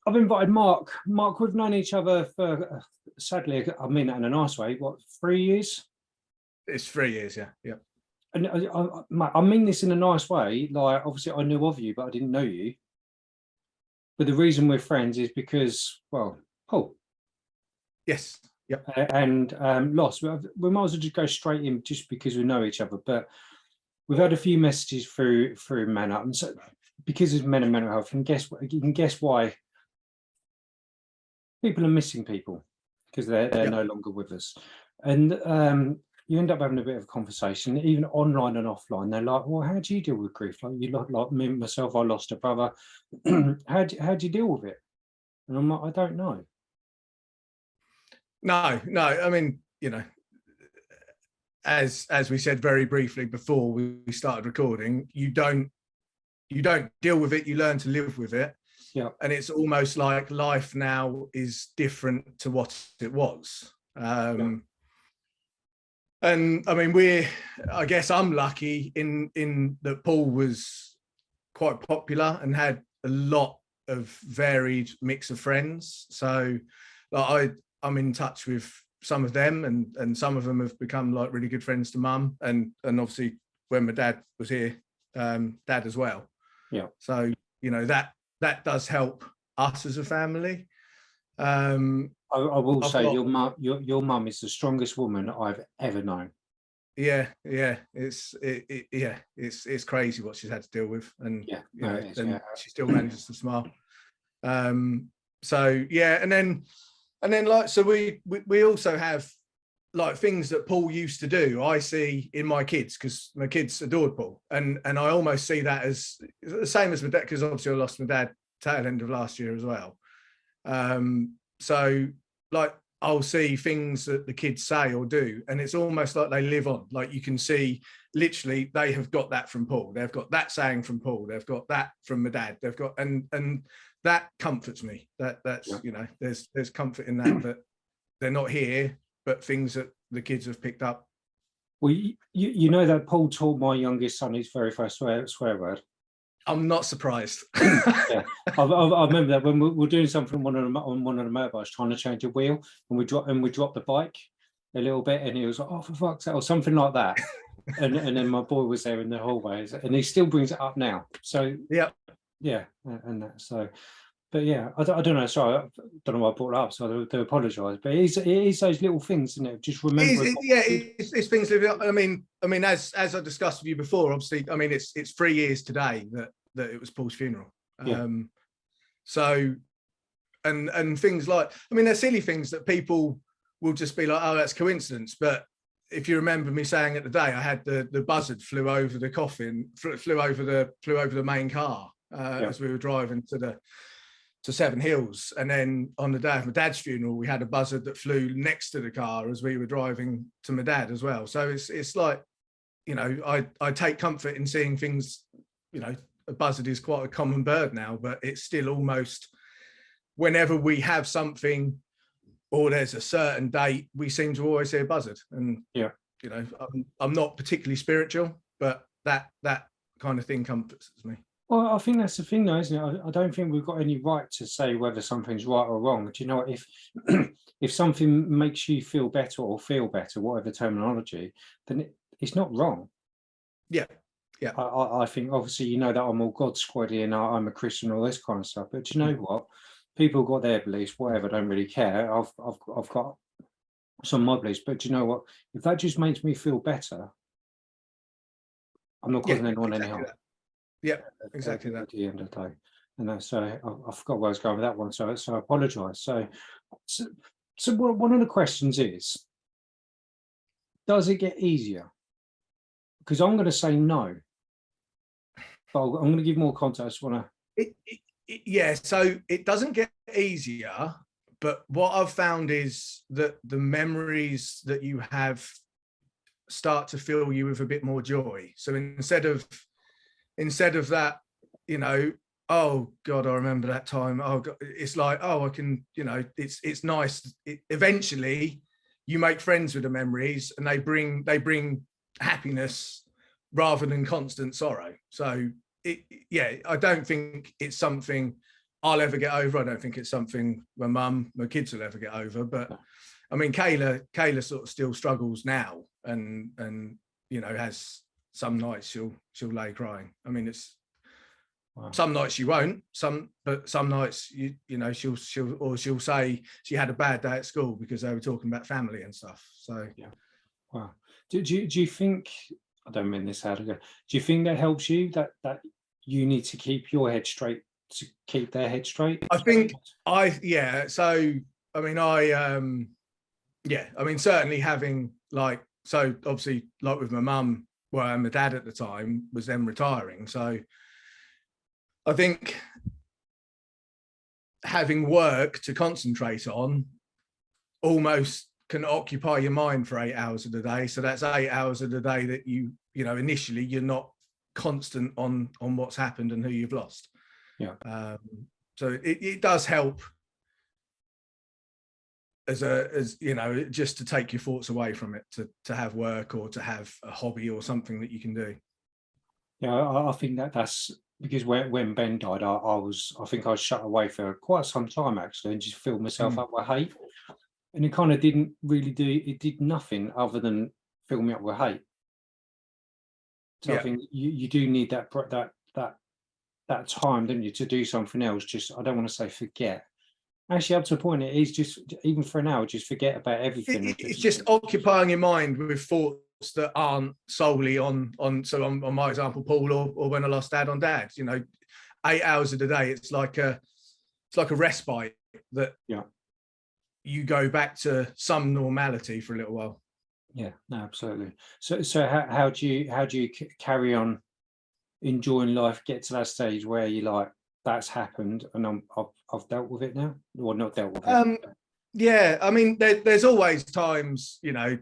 I've invited Mark. Mark, we've known each other for, sadly, I mean that in a nice way, what, 3 years? It's 3 years, yeah. And I mean this in a nice way. Like, obviously, I knew of you, but I didn't know you. But the reason we're friends is because, well, Paul. Yes. Yep. And Loss. We might as well just go straight in, just because we know each other. But we've had a few messages through MANUP, and so because it's men and mental health, you can guess why people are missing people, because they're no longer with us. And you end up having a bit of a conversation, even online and offline. They're like, well, how do you deal with grief? Like, like me, myself, I lost a brother. How do you deal with it? And I'm like, I don't know. No, I mean, as we said very briefly before we started recording, you don't deal with it, you learn to live with it. Yeah. And it's almost like life now is different to what it was. And I mean, I guess I'm lucky in that Paul was quite popular and had a lot of varied mix of friends. So like, I'm in touch with some of them, and some of them have become like really good friends to Mum, and obviously when my dad was here, Dad as well. Yeah. So that does help us as a family. I will say your mum is the strongest woman I've ever known. Yeah, it's crazy what she's had to deal with, and she still manages to smile. So yeah, and then like, so we also have like things that Paul used to do. I see in my kids, because my kids adored Paul, and I almost see that as the same as my dad, because obviously I lost my dad tail end of last year as well. So like, I'll see things that the kids say or do, and it's almost like they live on. Like, you can see literally they have got that from Paul. They've got that saying from Paul. They've got that from my dad. They've got, and that comforts me. That's there's comfort in that they're not here, but things that the kids have picked up. Well, you know that Paul taught my youngest son his very first swear word. I'm not surprised. Yeah, I remember that when we were doing something on one of the motorbikes, trying to change a wheel, and we dropped the bike a little bit, and he was like, "Oh, for fuck's sake," or something like that. and then my boy was there in the hallway, and he still brings it up now. So yeah, and that. So, but yeah, I don't know. Sorry, I don't know why I brought it up, so I do apologise. But it is those little things, isn't it? Just remember. It's things. I mean, as I discussed with you before, obviously, I mean, it's 3 years today that it was Paul's funeral. Yeah. So, and things like, I mean, they're silly things that people will just be like, oh, that's coincidence. But if you remember me saying at the day, I had the buzzard flew over the coffin, flew over the main car as we were driving to Seven Hills, and then on the day of my dad's funeral, we had a buzzard that flew next to the car as we were driving to my dad as well. So it's like, I take comfort in seeing things. A buzzard is quite a common bird now, but it's still almost, whenever we have something or there's a certain date, we seem to always see a buzzard. And I'm not particularly spiritual, but that kind of thing comforts me. Well, I think that's the thing, though, isn't it? I don't think we've got any right to say whether something's right or wrong. Do you know, if something makes you feel better or feel better, whatever terminology, then it's not wrong. Yeah. I think, obviously, that I'm all God squaddy and I'm a Christian, all this kind of stuff. But do you know what? People got their beliefs, whatever. Don't really care. I've got some of my beliefs, but do you know what? If that just makes me feel better, I'm not causing anyone any harm. Yeah, exactly that. At the end of the day, and that's I forgot where I was going with that one, so I apologise. So one of the questions is, does it get easier? Because I'm going to say no, but I'm going to give more context. Yeah, so it doesn't get easier, but what I've found is that the memories that you have start to fill you with a bit more joy. So instead of that, oh God, I remember that time. Oh God, it's like, oh, I can, it's nice. Eventually, you make friends with the memories, and they bring happiness rather than constant sorrow. So I don't think it's something I'll ever get over. I don't think it's something my kids will ever get over. But I mean, Kayla sort of still struggles now, and you know, has some nights she'll lay crying. I mean, it's some nights she won't, but some nights you know she'll say she had a bad day at school because they were talking about family and stuff. So yeah, wow. Do you think, I don't mean this how to go, do you think that helps you, that you need to keep your head straight to keep their head straight? I think yeah. So I mean, yeah, I mean, certainly having like, so obviously like with my mum, well, and my dad at the time was then retiring. So I think having work to concentrate on almost can occupy your mind for 8 hours of the day. So that's 8 hours of the day that you know, initially you're not constant on what's happened and who you've lost. Yeah. So it does help as you know, just to take your thoughts away from it, to have work or to have a hobby or something that you can do. Yeah, I think that's because when Ben died, I think I was shut away for quite some time actually, and just filled myself up with hate. And it kind of didn't really did nothing other than fill me up with hate. So yeah. I think you do need that time, don't you, to do something else. Just, I don't want to say forget. Actually, up to a point, it is just, even for an hour, just forget about everything. It's just occupying your mind with thoughts that aren't solely on my example, Paul, or when I lost Dad on Dad. You know, 8 hours of the day, it's like a respite that you go back to some normality for a little while. Yeah, no, absolutely. So how do you carry on enjoying life, get to that stage where you're like, that's happened and I've dealt with it now, or not dealt with it? Yeah, I mean, there's always times, you know,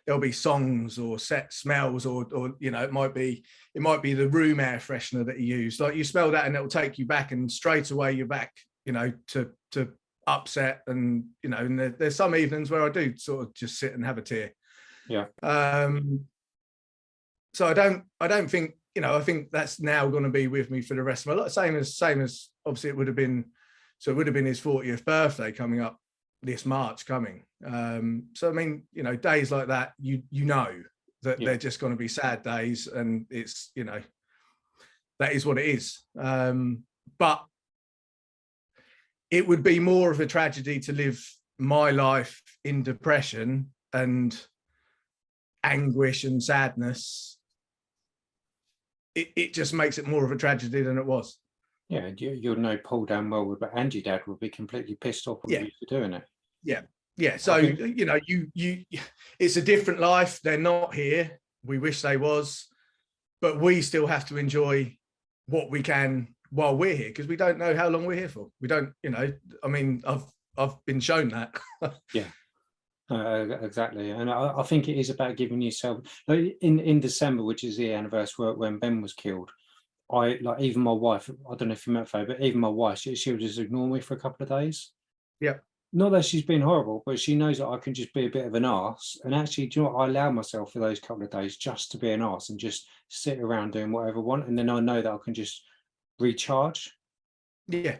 there'll be songs or set smells, or you know, it might be the room air freshener that you use. Like, you smell that and it'll take you back, and straight away you're back, you know, to upset. And you know, and there's some evenings where I do sort of just sit and have a tear. Yeah. So I don't think, you know, I think that's now going to be with me for the rest of my life. Same as obviously it would have been his 40th birthday coming up this March coming. So I mean, you know, days like that, you know that they're just going to be sad days, and it's, you know, that is what it is. But it would be more of a tragedy to live my life in depression and anguish and sadness. It just makes it more of a tragedy than it was. Yeah, you'll know Paul damn well, but and your dad would be completely pissed off with you for doing it. Yeah. So you know, you it's a different life. They're not here. We wish they was, but we still have to enjoy what we can while we're here, because we don't know how long we're here for. We don't, you know. I mean, I've been shown that. Yeah. Exactly, and I think it is about giving yourself, in December, which is the anniversary when Ben was killed. I, like, even my wife, I don't know if you met Faye, but even my wife, she would just ignore me for a couple of days. Yeah. Not that she's been horrible, but she knows that I can just be a bit of an arse. And actually, do you know what? I allow myself for those couple of days just to be an arse and just sit around doing whatever I want, and then I know that I can just recharge. Yeah.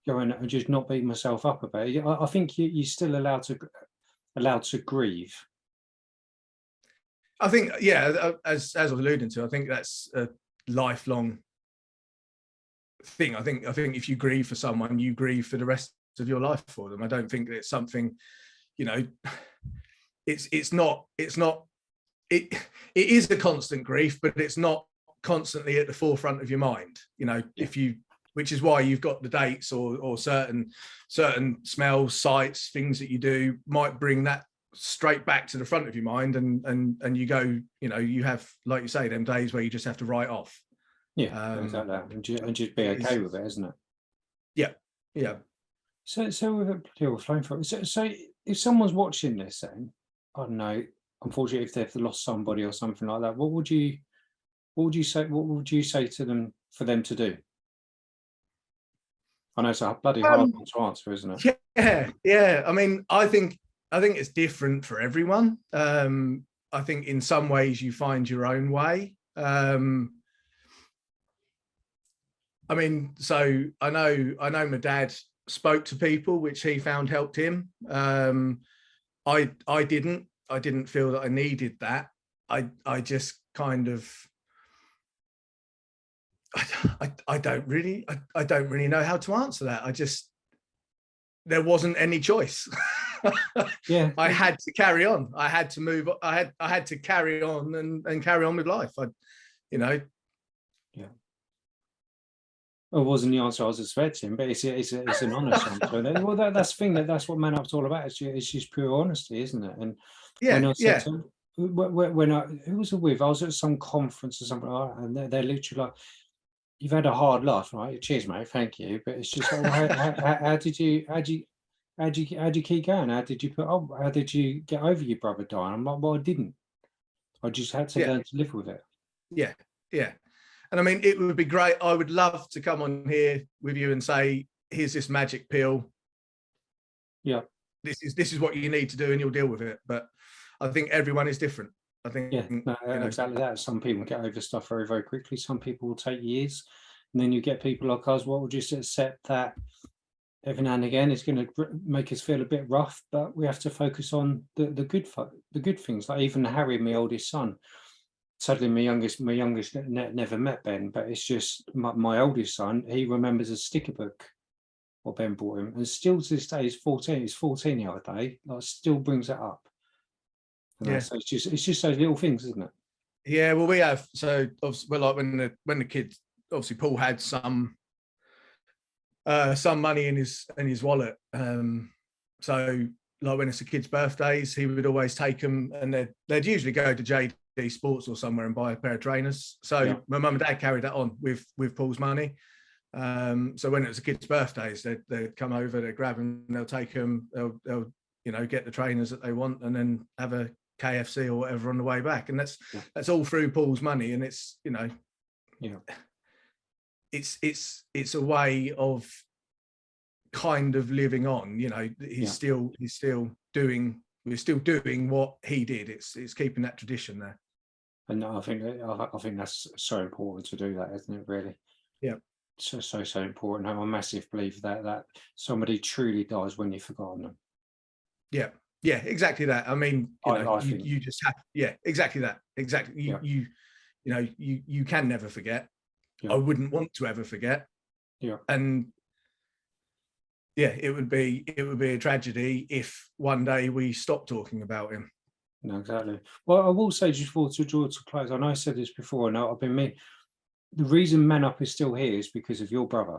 Go in and just not beat myself up about it. I think you're still allowed to grieve. I think, yeah, as I was alluding to, I think that's a lifelong thing. I think if you grieve for someone, you grieve for the rest of your life for them. I don't think that it's something, you know, it is a constant grief, but it's not constantly at the forefront of your mind, you know. Which is why you've got the dates or certain smells, sights, things that you do might bring that straight back to the front of your mind, and you go, you know, you have, like you say, them days where you just have to write off. Exactly. And just be okay with it, isn't it? Yeah. So with a flamethrower. So if someone's watching this, then, I don't know, unfortunately, if they've lost somebody or something like that, what would you say to them for them to do? I know it's a bloody hard one to answer, isn't it? Yeah. I mean, I think it's different for everyone. I think in some ways you find your own way. I mean, so I know my dad spoke to people, which he found helped him. I didn't feel that I needed that. I just kind of, I don't really know how to answer that. There wasn't any choice. Yeah, I had to carry on. I had to move. I had to carry on and carry on with life. yeah. It wasn't the answer I was expecting, but it's an honest answer. Well, that's the thing, that's what MANUP's all about. It's just pure honesty, isn't it? And when I said to, when who was it with? I was at some conference or something like that, and they're literally like, "You've had a hard life, right? Cheers, mate. Thank you." But it's just like, well, how did you keep going? How did you how did you get over your brother dying? I'm like, well, I didn't. I just had to learn to live with it. Yeah, yeah. And I mean, it would be great. I would love to come on here with you and say, here's this magic pill. Yeah. This is what you need to do and you'll deal with it. But I think everyone is different. I think, exactly that. Some people get over stuff very, very quickly. Some people will take years. And then you get people like us, what will just accept that every now and again it's going to make us feel a bit rough, but we have to focus on the good things. Like even Harry, my oldest son, sadly my youngest never met Ben, but it's just my oldest son, he remembers a sticker book what Ben bought him, and still to this day he's 14 the other day, like still brings it up. And so it's just those little things, isn't it? Yeah, well, we have, so obviously, well, like when the kids, obviously Paul had some money in his wallet, so like when it's the kids' birthdays, he would always take them, and they'd usually go to JD Sports or somewhere and buy a pair of trainers. So my mum and dad carried that on with Paul's money. So when it was the kids' birthdays, they'd come over, they'd grab them, they'll take them, they'll get the trainers that they want, and then have a KFC or whatever on the way back. And that's all through Paul's money, and it's it's a way of kind of living on. We're still doing what he did. It's keeping that tradition there. And I think that's so important to do that, isn't it? Really. Yeah. So important. I'm a massive believer that somebody truly dies when you've forgotten them. Yeah. Yeah, exactly that. I mean, you just have, exactly that. Exactly. You can never forget. I wouldn't want to ever forget. Yeah. And it would be a tragedy if one day we stopped talking about him. No, exactly. Well, I will say, just before to draw to close, I know I said this before, and I've been me. The reason MANUP is still here is because of your brother.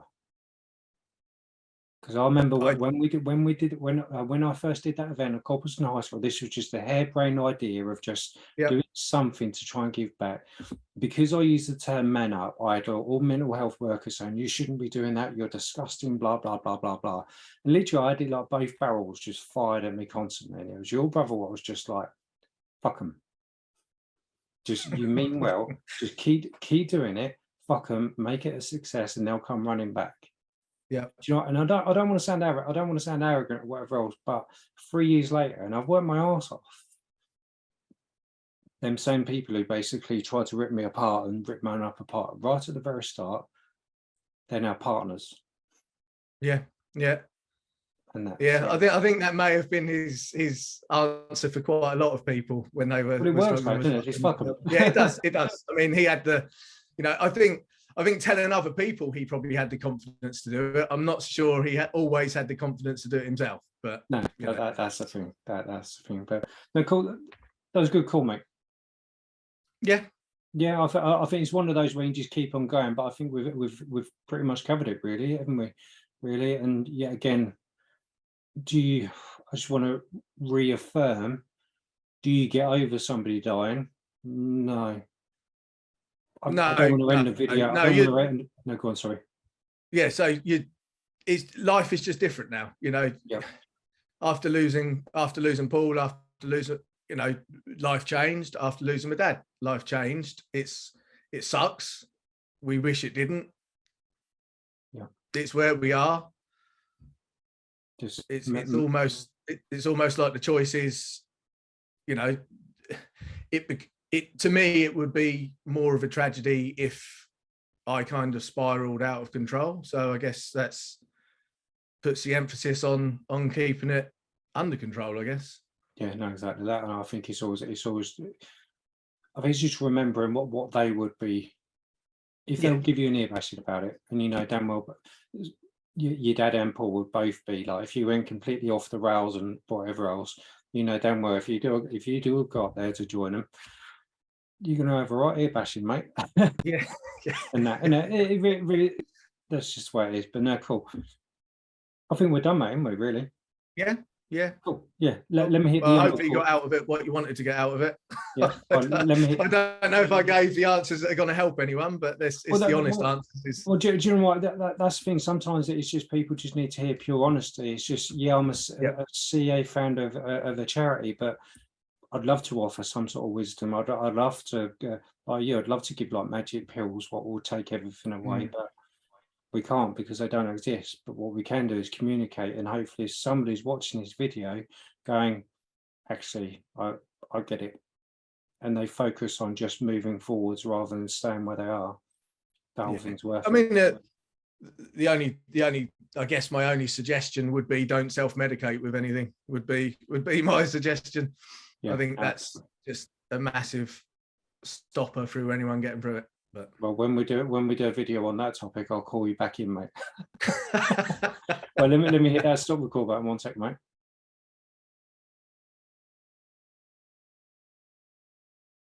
Because I remember when I first did that event at Coppelston High School, this was just a harebrained idea of just doing something to try and give back. Because I used the term MANUP, I had all mental health workers saying, you shouldn't be doing that, you're disgusting, blah, blah, blah, blah, blah. And literally I did like both barrels just fired at me constantly. And it was your brother what was just like, fuck them. Just, you mean well, just keep doing it, fuck them, make it a success, and they'll come running back. Yeah. Do you know? And I don't want to sound arrogant. I don't want to sound arrogant or whatever else. But 3 years later, and I've worked my arse off. Them same people who basically tried to rip me apart and rip MANUP apart right at the very start, they're now partners. Yeah. Yeah. And I think that may have been his answer for quite a lot of people when they were. Well, it works, though, doesn't it? Just fuck them. Yeah, it does. It does. I mean, he had I think telling other people he probably had the confidence to do it. I'm not sure he always had the confidence to do it himself. But no, that's the thing. That's the thing. But no, cool. That was a good call, mate. Yeah. Yeah, I think it's one of those where you just keep on going. But I think we've pretty much covered it, really, haven't we? Really, and yet again, I just want to reaffirm, do you get over somebody dying? No. I don't want to end the video. No, go on, sorry. Yeah, so life is just different now, Yeah. After losing Paul, after losing, life changed. After losing my dad, life changed. It sucks. We wish it didn't. Yeah. It's where we are. It's almost like the choice is, to me, it would be more of a tragedy if I kind of spiraled out of control. So I guess that's puts the emphasis on keeping it under control, I guess. Yeah, no, exactly that. And I think it's always, I think it's just remembering what they would be if Yeah. they'll give you an ear bashing about it, and you know damn well, but your dad and Paul would both be like, if you went completely off the rails and whatever else, you know damn well, if you do go up there to join them, you're gonna have a right ear bashing, mate. Yeah. And it really, that's just the way it is. But no, cool. I think we're done, mate, aren't we, really? Yeah. Yeah. Cool. Yeah. Let me hit the Well, end hopefully you got out of it what you wanted to get out of it. Yeah. Well, let me hit, I don't know if I gave the answers that are going to help anyone, but it's the honest answers. Well, do you know what? That's the thing. Sometimes it's just people just need to hear pure honesty. It's just, yeah, I'm a CA founder of the charity, but I'd love to offer some sort of wisdom. I'd love to, like you, I'd love to give like magic pills, what will take everything away, but we can't because they don't exist. But what we can do is communicate, and hopefully somebody's watching this video going, actually, I get it. And they focus on just moving forwards rather than staying where they are. The whole thing's worth it. I mean, the only, I guess my only suggestion would be don't self-medicate with anything, would be my suggestion. Yeah, I think that's just a massive stopper through anyone getting through it. But well, when we do a video on that topic, I'll call you back in, mate. Well, let me hit that stop record button 1 second, mate.